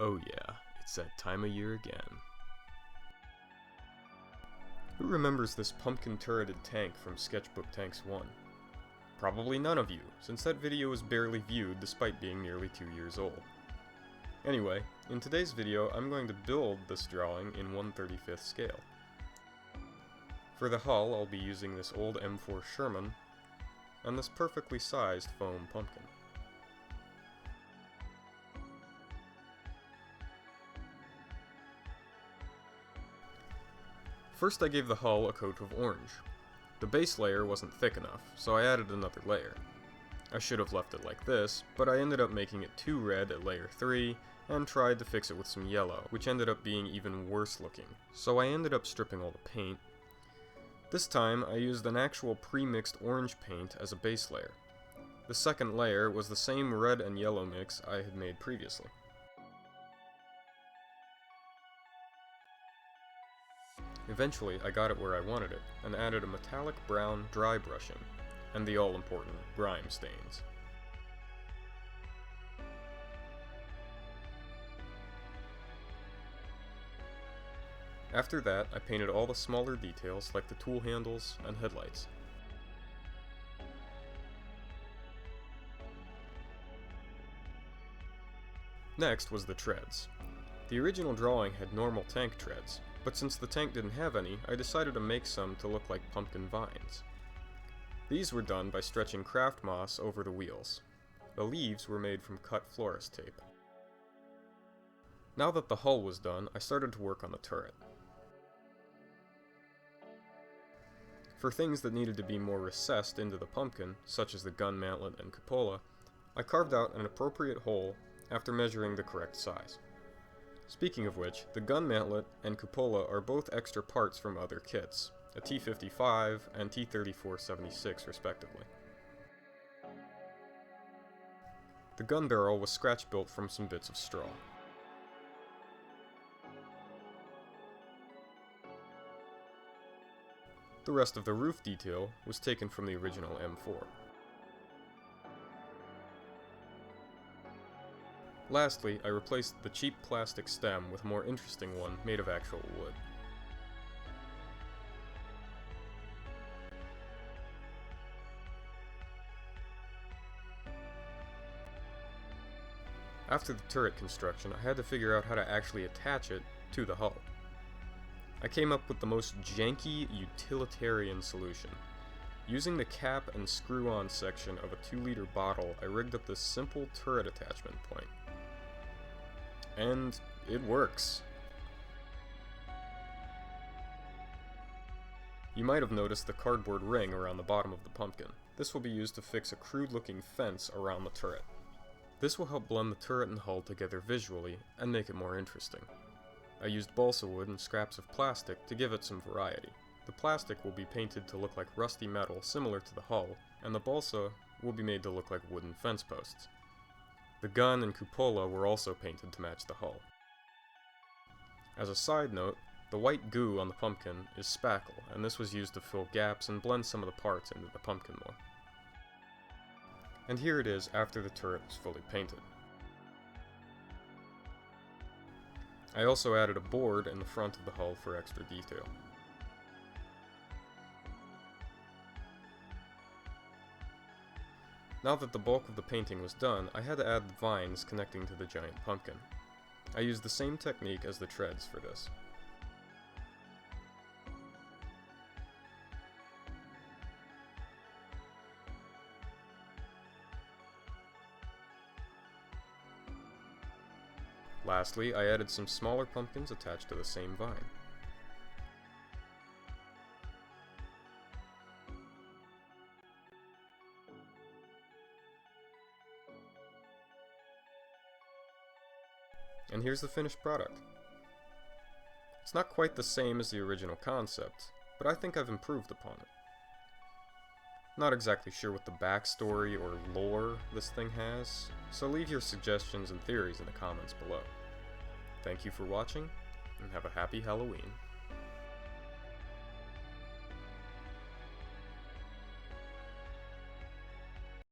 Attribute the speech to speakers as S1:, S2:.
S1: Oh yeah, it's that time of year again. Who remembers this pumpkin-turreted tank from Sketchbook Tanks 1? Probably none of you, since that video was barely viewed despite being nearly 2 years old. Anyway, in today's video I'm going to build this drawing in 1/35th scale. For the hull I'll be using this old M4 Sherman and this perfectly sized foam pumpkin. First I gave the hull a coat of orange. The base layer wasn't thick enough, so I added another layer. I should have left it like this, but I ended up making it too red at layer 3, and tried to fix it with some yellow, which ended up being even worse looking, so I ended up stripping all the paint. This time I used an actual pre-mixed orange paint as a base layer. The second layer was the same red and yellow mix I had made previously. Eventually, I got it where I wanted it, and added a metallic brown dry brushing, and the all-important grime stains. After that, I painted all the smaller details like the tool handles and headlights. Next was the treads. The original drawing had normal tank treads, but since the tank didn't have any, I decided to make some to look like pumpkin vines. These were done by stretching craft moss over the wheels. The leaves were made from cut florist tape. Now that the hull was done, I started to work on the turret. For things that needed to be more recessed into the pumpkin, such as the gun mantlet and cupola, I carved out an appropriate hole after measuring the correct size. Speaking of which, the gun mantlet and cupola are both extra parts from other kits, a T55 and T3476 respectively. The gun barrel was scratch built from some bits of straw. The rest of the roof detail was taken from the original M4. Lastly, I replaced the cheap plastic stem with a more interesting one made of actual wood. After the turret construction, I had to figure out how to actually attach it to the hull. I came up with the most janky, utilitarian solution. Using the cap and screw-on section of a 2-liter bottle, I rigged up this simple turret attachment point. And it works. You might have noticed the cardboard ring around the bottom of the pumpkin. This will be used to fix a crude-looking fence around the turret. This will help blend the turret and hull together visually and make it more interesting. I used balsa wood and scraps of plastic to give it some variety. The plastic will be painted to look like rusty metal similar to the hull, and the balsa will be made to look like wooden fence posts. The gun and cupola were also painted to match the hull. As a side note, the white goo on the pumpkin is spackle, and this was used to fill gaps and blend some of the parts into the pumpkin more. And here it is after the turret was fully painted. I also added a board in the front of the hull for extra detail. Now that the bulk of the painting was done, I had to add the vines connecting to the giant pumpkin. I used the same technique as the treads for this. Lastly, I added some smaller pumpkins attached to the same vine. And here's the finished product. It's not quite the same as the original concept, but I think I've improved upon it. Not exactly sure what the backstory or lore this thing has, so leave your suggestions and theories in the comments below. Thank you for watching, and have a happy Halloween.